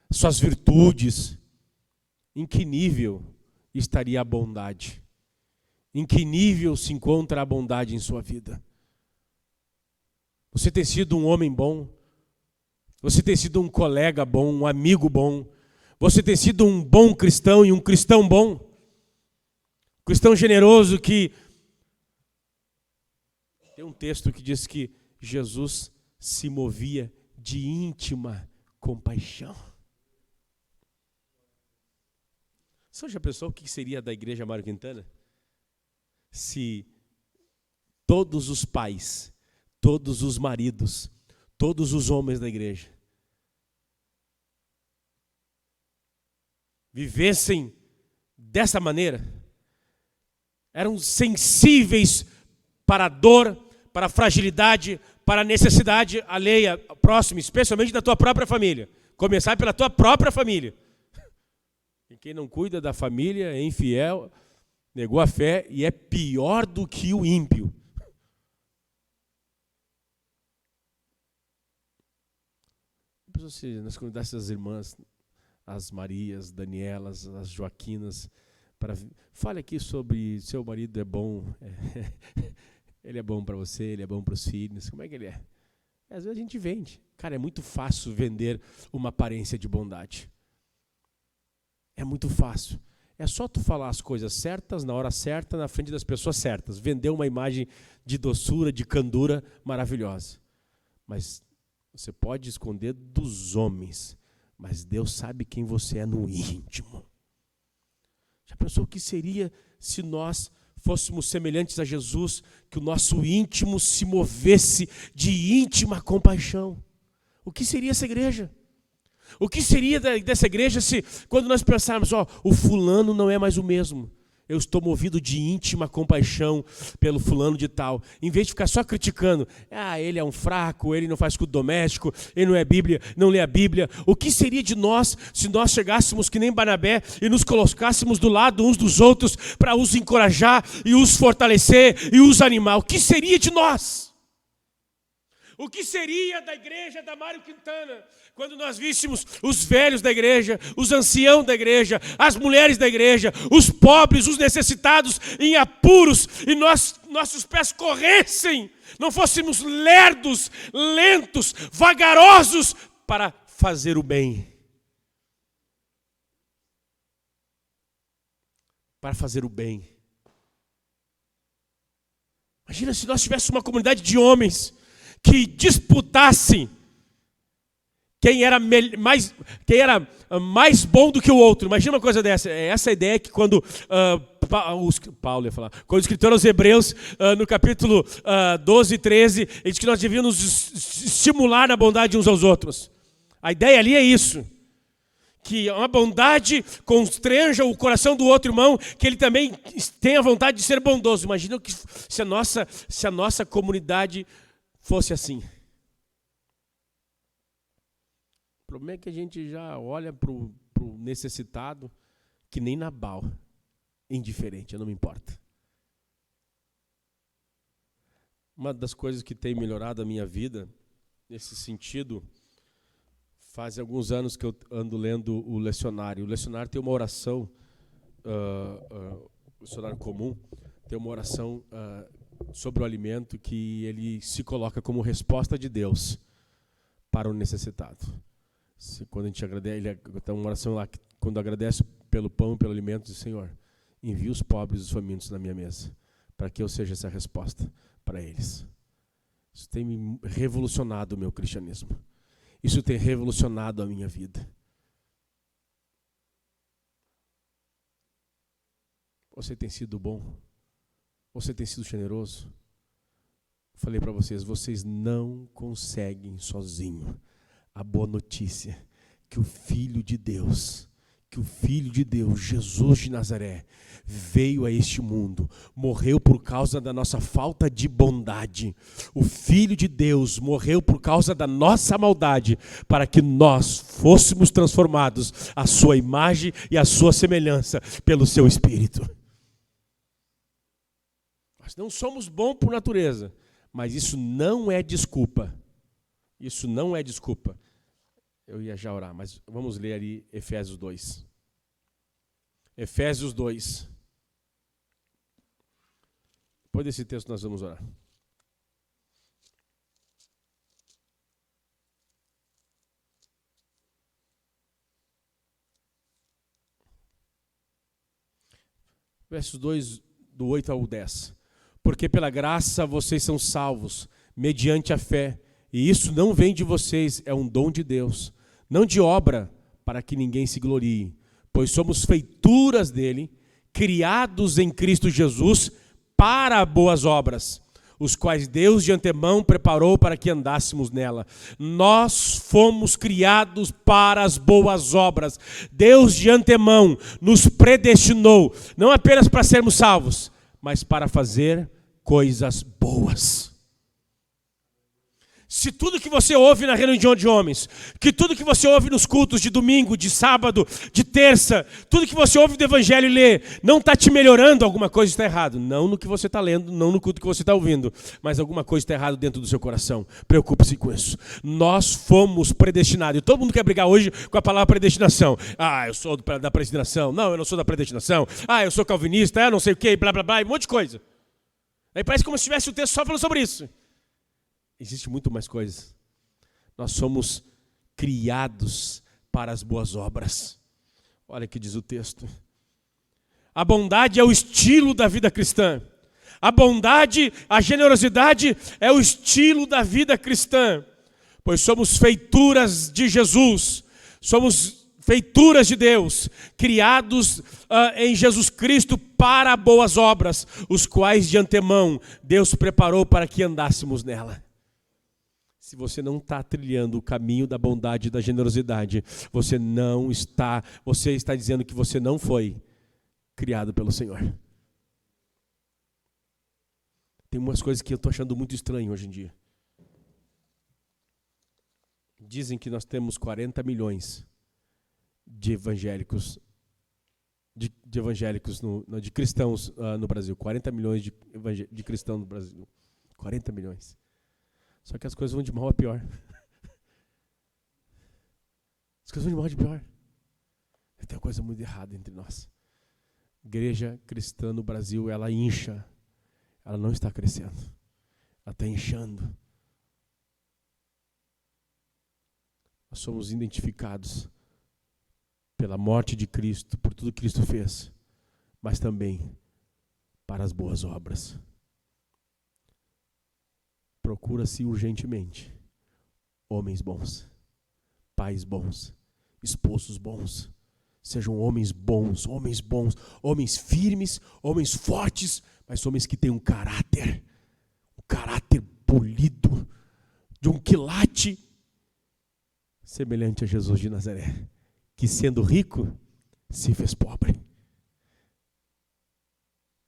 suas virtudes, em que nível estaria a bondade? Em que nível se encontra a bondade em sua vida? Você tem sido um homem bom? Você tem sido um colega bom, um amigo bom? Você tem sido um bom cristão e um cristão bom? Cristão generoso que... Tem um texto que diz que Jesus se movia de íntima compaixão. Você já pensou o que seria da igreja Mário Quintana? Se todos os pais, todos os maridos, todos os homens da igreja vivessem dessa maneira? eram sensíveis para a dor, para a fragilidade, para a necessidade alheia, próxima, especialmente da tua própria família. Começar pela tua própria família. E quem não cuida da família é infiel, negou a fé e é pior do que o ímpio. Nas comunidades das irmãs, as Marias, Danielas, as Joaquinas, fale aqui sobre seu marido é bom, ele é bom para você, ele é bom para os filhos, como é que ele é? Às vezes a gente vende. Cara, é muito fácil vender uma aparência de bondade. É muito fácil. É só tu falar as coisas certas, na hora certa, na frente das pessoas certas. Vender uma imagem de doçura, de candura maravilhosa. Mas você pode esconder dos homens, mas Deus sabe quem você é no íntimo. Já pensou o que seria se nós fôssemos semelhantes a Jesus, que o nosso íntimo se movesse de íntima compaixão? O que seria essa igreja? O que seria dessa igreja se, quando nós pensarmos, o fulano não é mais o mesmo, eu estou movido de íntima compaixão pelo fulano de tal, em vez de ficar só criticando, ele é um fraco, ele não faz culto doméstico, ele não é Bíblia, não lê a Bíblia. O que seria de nós se nós chegássemos que nem Barnabé e nos colocássemos do lado uns dos outros para os encorajar e os fortalecer e os animar? O que seria de nós? O que seria da igreja da Mário Quintana quando nós víssemos os velhos da igreja, os anciãos da igreja, as mulheres da igreja, os pobres, os necessitados em apuros, e nossos pés corressem, não fôssemos lerdos, lentos, vagarosos para fazer o bem. Para fazer o bem. Imagina se nós tivéssemos uma comunidade de homens que disputassem quem era mais bom do que o outro. Imagina uma coisa dessa. É essa a ideia que quando Paulo ia falar, quando o escritor aos Hebreus, no capítulo 12 e 13, ele diz que nós devíamos nos estimular na bondade uns aos outros. A ideia ali é isso. Que uma bondade constranja o coração do outro irmão, que ele também tenha vontade de ser bondoso. Imagina se a nossa comunidade fosse assim. O problema é que a gente já olha para o necessitado que nem Nabal, indiferente, eu não me importo. Uma das coisas que tem melhorado a minha vida, nesse sentido, faz alguns anos que eu ando lendo o lecionário. O lecionário tem uma oração, o lecionário comum, tem uma oração sobre o alimento que ele se coloca como resposta de Deus para o necessitado. Quando a gente agradece, ele tem uma oração lá, quando agradece pelo pão e pelo alimento, diz: Senhor, envia os pobres e os famintos na minha mesa, para que eu seja essa resposta para eles. Isso tem me revolucionado o meu cristianismo. Isso tem revolucionado a minha vida. Você tem sido bom? Você tem sido generoso? Falei para vocês não conseguem sozinho. A boa notícia que o Filho de Deus, Jesus de Nazaré, veio a este mundo, morreu por causa da nossa falta de bondade. O Filho de Deus morreu por causa da nossa maldade, para que nós fôssemos transformados à sua imagem e à sua semelhança pelo seu Espírito. Nós não somos bons por natureza, mas isso não é desculpa. Isso não é desculpa. Eu ia já orar, mas vamos ler ali Efésios 2. Efésios 2. Depois desse texto nós vamos orar. Versos 2, do 8 ao 10. Porque pela graça vocês são salvos, mediante a fé, e isso não vem de vocês, é um dom de Deus, não de obra, para que ninguém se glorie, pois somos feituras dele, criados em Cristo Jesus para boas obras, os quais Deus de antemão preparou para que andássemos nela. Nós fomos criados para as boas obras. Deus de antemão nos predestinou, não apenas para sermos salvos, mas para fazer coisas boas. Se tudo que você ouve na reunião de homens, que tudo que você ouve nos cultos de domingo, de sábado, de terça, tudo que você ouve do evangelho e lê, não está te melhorando, alguma coisa está errado. Não no que você está lendo, não no culto que você está ouvindo, mas alguma coisa está errada dentro do seu coração. Preocupe-se com isso. Nós fomos predestinados. E todo mundo quer brigar hoje com a palavra predestinação. Eu sou da predestinação. Não, eu não sou da predestinação. Eu sou calvinista, eu não sei o quê, blá, blá, blá, um monte de coisa. Aí parece como se tivesse o texto só falando sobre isso. Existe muito mais coisas. Nós somos criados para as boas obras. Olha o que diz o texto. A bondade é o estilo da vida cristã. A bondade, a generosidade é o estilo da vida cristã. Pois somos feituras de Jesus. Somos feituras de Deus, criados em Jesus Cristo para boas obras, os quais de antemão Deus preparou para que andássemos nela. Se você não está trilhando o caminho da bondade e da generosidade, você está dizendo que você não foi criado pelo Senhor. Tem umas coisas que eu estou achando muito estranho hoje em dia. Dizem que nós temos 40 milhões de evangélicos, de cristãos no Brasil. 40 milhões de cristãos no Brasil. 40 milhões. Só que as coisas vão de mal a pior. As coisas vão de mal a pior. Tem uma coisa muito errada entre nós. Igreja cristã no Brasil, ela incha. Ela não está crescendo. Ela está inchando. Nós somos identificados pela morte de Cristo, por tudo que Cristo fez, mas também para as boas obras. Procura-se urgentemente homens bons, pais bons, esposos bons. Sejam homens bons, homens firmes, homens fortes, mas homens que têm um caráter polido, de um quilate, semelhante a Jesus de Nazaré, que sendo rico, se fez pobre,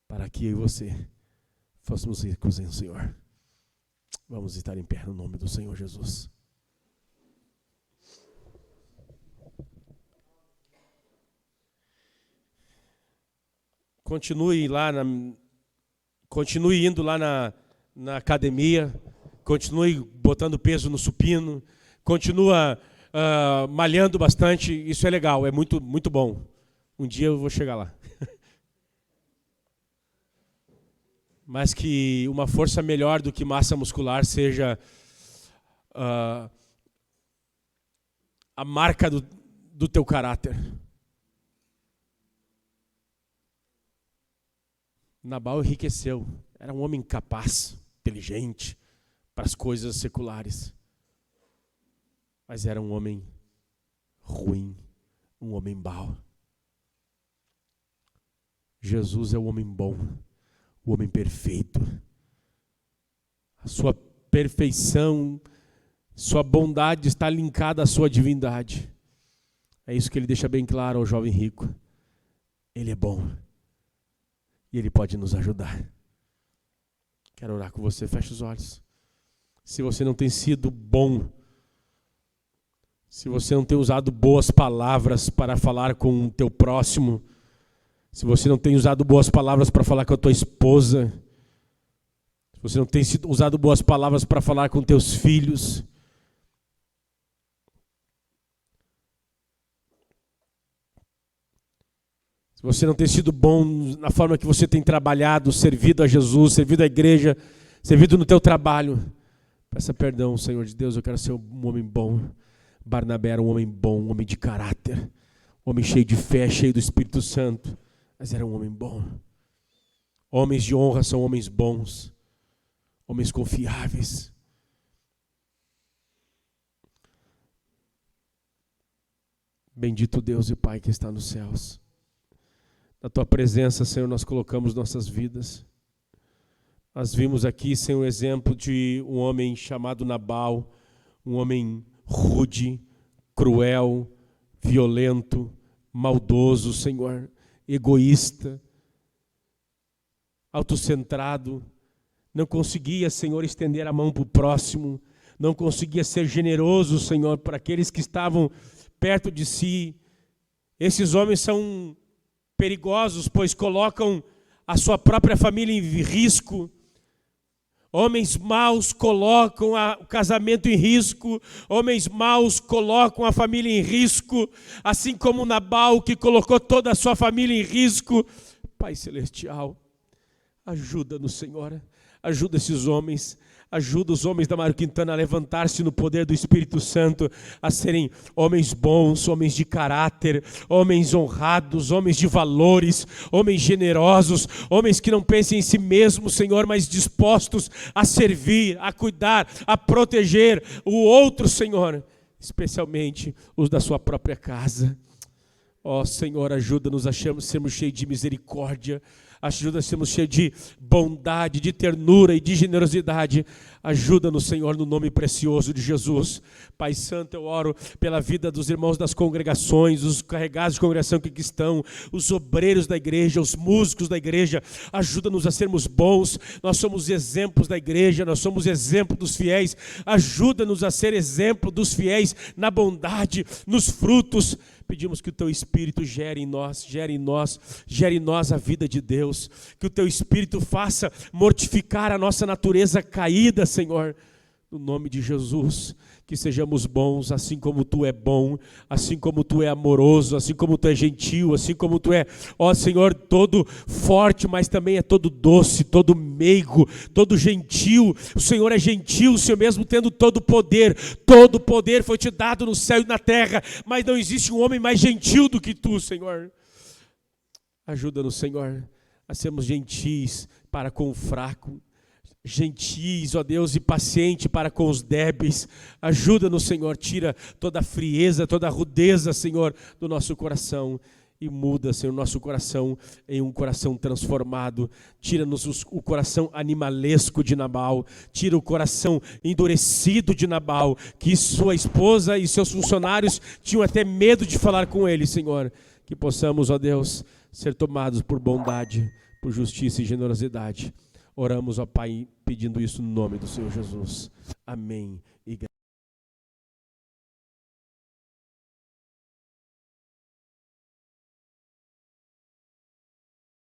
para que eu e você fôssemos ricos em o Senhor. Vamos estar em pé no nome do Senhor Jesus. Continue indo lá na academia, continue botando peso no supino, continua malhando bastante, isso é legal, é muito, muito bom. Um dia eu vou chegar lá. Mas que uma força melhor do que massa muscular seja a marca do teu caráter. Nabal enriqueceu, era um homem capaz, inteligente, para as coisas seculares. Mas era um homem ruim, um homem mau. Jesus é o homem bom, o homem perfeito. A sua perfeição, sua bondade está linkada à sua divindade. É isso que ele deixa bem claro ao jovem rico. Ele é bom e ele pode nos ajudar. Quero orar com você, feche os olhos. Se você não tem sido bom, se você não tem usado boas palavras para falar com o teu próximo, se você não tem usado boas palavras para falar com a tua esposa, se você não tem usado boas palavras para falar com teus filhos, se você não tem sido bom na forma que você tem trabalhado, servido a Jesus, servido à igreja, servido no teu trabalho, peça perdão, Senhor de Deus, eu quero ser um homem bom. Barnabé era um homem bom, um homem de caráter, um homem cheio de fé, cheio do Espírito Santo, mas era um homem bom. Homens de honra são homens bons, homens confiáveis. Bendito Deus e Pai que está nos céus. Na Tua presença, Senhor, nós colocamos nossas vidas. Nós vimos aqui, Senhor, o exemplo de um homem chamado Nabal, um homem rude, cruel, violento, maldoso, Senhor, egoísta, autocentrado, não conseguia, Senhor, estender a mão para o próximo, não conseguia ser generoso, Senhor, para aqueles que estavam perto de si. Esses homens são perigosos, pois colocam a sua própria família em risco. Homens maus colocam o casamento em risco, homens maus colocam a família em risco, assim como Nabal, que colocou toda a sua família em risco. Pai Celestial, ajuda-nos, Senhor, ajuda esses homens, ajuda os homens da Mário Quintana a levantar-se no poder do Espírito Santo, a serem homens bons, homens de caráter, homens honrados, homens de valores, homens generosos, homens que não pensem em si mesmos, Senhor, mas dispostos a servir, a cuidar, a proteger o outro, Senhor, especialmente os da sua própria casa. Ó Senhor, ajuda-nos a sermos cheios de misericórdia, ajuda-nos a sermos cheios de bondade, de ternura e de generosidade. Ajuda-nos, Senhor, no nome precioso de Jesus. Pai Santo, eu oro pela vida dos irmãos das congregações, os carregados de congregação que aqui estão, os obreiros da igreja, os músicos da igreja. Ajuda-nos a sermos bons. Nós somos exemplos da igreja, nós somos exemplo dos fiéis. Ajuda-nos a ser exemplo dos fiéis na bondade, nos frutos. Pedimos que o Teu Espírito gere em nós a vida de Deus. Que o Teu Espírito faça mortificar a nossa natureza caída, Senhor. No nome de Jesus, que sejamos bons, assim como Tu é bom, assim como Tu é amoroso, assim como Tu é gentil, assim como Tu é, ó Senhor, todo forte, mas também é todo doce, todo meigo, todo gentil. O Senhor é gentil, o Senhor mesmo tendo todo o poder foi Te dado no céu e na terra, mas não existe um homem mais gentil do que Tu, Senhor. Ajuda-nos, Senhor, a sermos gentis para com o fraco, gentis, ó Deus, e paciente para com os débeis. Ajuda-nos, Senhor, tira toda a frieza, toda a rudeza, Senhor, do nosso coração e muda, Senhor, nosso coração em um coração transformado. Tira-nos o coração animalesco de Nabal, tira o coração endurecido de Nabal, que sua esposa e seus funcionários tinham até medo de falar com ele, Senhor. Que possamos, ó Deus, ser tomados por bondade, por justiça e generosidade. Oramos, ó Pai, pedindo isso no nome do Senhor Jesus. Amém.